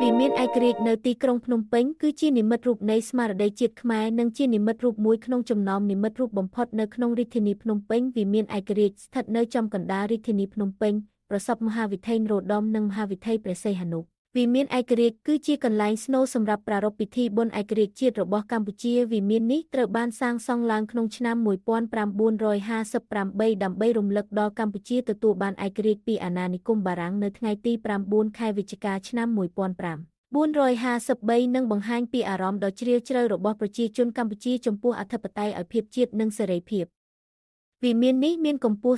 វិមានឯករាជ្យនៅទីក្រុងភ្នំពេញគឺជានិមិត្តរូបនៃស្មារតីជាតិខ្មែរនិងជានិមិត្តរូបមួយក្នុងចំណោមនិមិត្តរូបបំផុតនៅក្នុងរាជធានីភ្នំពេញវិមានឯករាជ្យស្ថិតនៅចំកណ្ដាលរាជធានីភ្នំពេញប្រសពមហាវិថីនរោត្តមនិងមហាវិថីព្រះសីហនុវិមានឯករាជ្យគឺជាកន្លែងស្នូលសម្រាប់ប្រារព្ធពិធីបុណ្យឯករាជ្យជាតិរបស់កម្ពុជាវិមាននេះត្រូវបានសាងសង់ឡើងក្នុងឆ្នាំ1958ដើម្បីរំលឹកដល់កម្ពុជាទទួលបានឯករាជ្យពីអាណានិគមបារាំងនៅថ្ងៃទី9ខែវិច្ឆិកាឆ្នាំ1553និងបង្ហាញពីអារម្មណ៍ដ៏ជ្រាលជ្រៅរបស់ប្រជាជនកម្ពុជាចំពោះអធិបតេយ្យភាពជាតិនិងសេរីភាពវិមាននេះមានកម្ពស់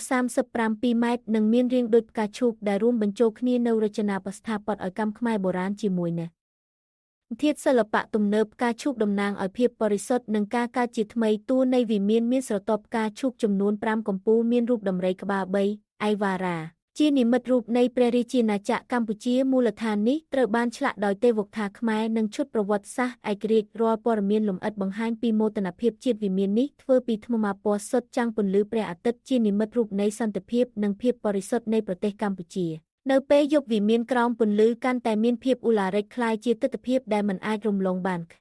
37ម៉ែត្រនិងមានរាងដូចផ្កាឈូកដែលរួមបញ្ចូលគ្នានូវរចនាបថស្ថាបត្យកម្មខ្មែរបុរាណជាមួយនេះធាតុសិល្បៈទំនើបផ្កាឈូកតំណាងឲ្យភាពបរិសុទ្ធនិងការកើតជាថ្មីតួនៃវិមានមានស្រទាប់ផ្កាឈូកចំនួន5កំពូលមានរូបដំរីក្បាល3អៃវ៉ារ៉ាជានិមិត្តរូបនៃព្រះរាជាណាចក្រកម្ពុជាមូលដ្ឋាននេះត្រូវបានឆ្លាក់ដោយទេវកថាខ្មែរនិងឈុតប្រវត្តិសាស្ត្រឯករាជ្យរាល់ព័ត៌មានលម្អិតបង្ហាញពីមោទនភាពជាតិវិមាននេះធ្វើពីថ្មម៉ាពណ៌សុទ្ធចាំងពន្លឺព្រះអាទិត្យជានិមិត្តរូបនៃសន្តិភាពនិងភាពបរិសុទ្ធនៃប្រទេសកម្ពុជានៅពេលយប់វិមានក្រោមពន្លឺកាន់តែមានភាពឧឡារិកคล้ายជាទិដ្ឋភាពដែលមិនអាចរំលងបានក្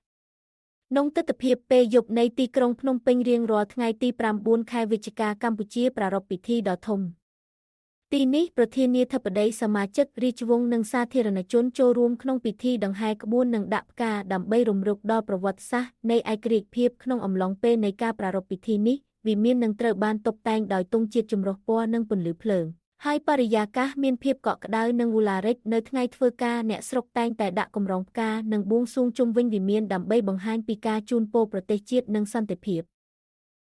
នុងទិដ្ឋភាពពេលយប់នៃទីក្រុងភ្នំពេញរៀងរាល់ថ្ងៃទី9ខែវិច្ឆិកាកម្ពុជាប្រារព្ធពិធីដ៏ធំទីនេះប្រធានាធិបតីសមាជិករាជវង្សនិងសាធារណជនចូលរួមក្នុងពិធីដង្ហែក្បួននិងដាក់ផ្កាដើម្បីរំលឹកដល់ប្រវត្តិសាស្ត្រនៃឯករាជ្យភាពក្នុងអំឡុងពេលនៃការប្រារព្ធពិធីនេះវិមាននឹងត្រូវបានតុបតែងដោយទង់ជាតិចម្រុះពណ៌និងពន្លឺភ្លើងហើយបរិយាកាសមានភាពកក់ក្ដៅនិងវូឡារិកនៅថ្ងៃធ្វើការអ្នកស្រុកតែងតែដាក់កម្រងផ្កានិងបួងសួងជុំវិញវិមានដើម្បីបង្ហាញពីការជូនពរប្រទេសជាតិនិងសន្តិភាព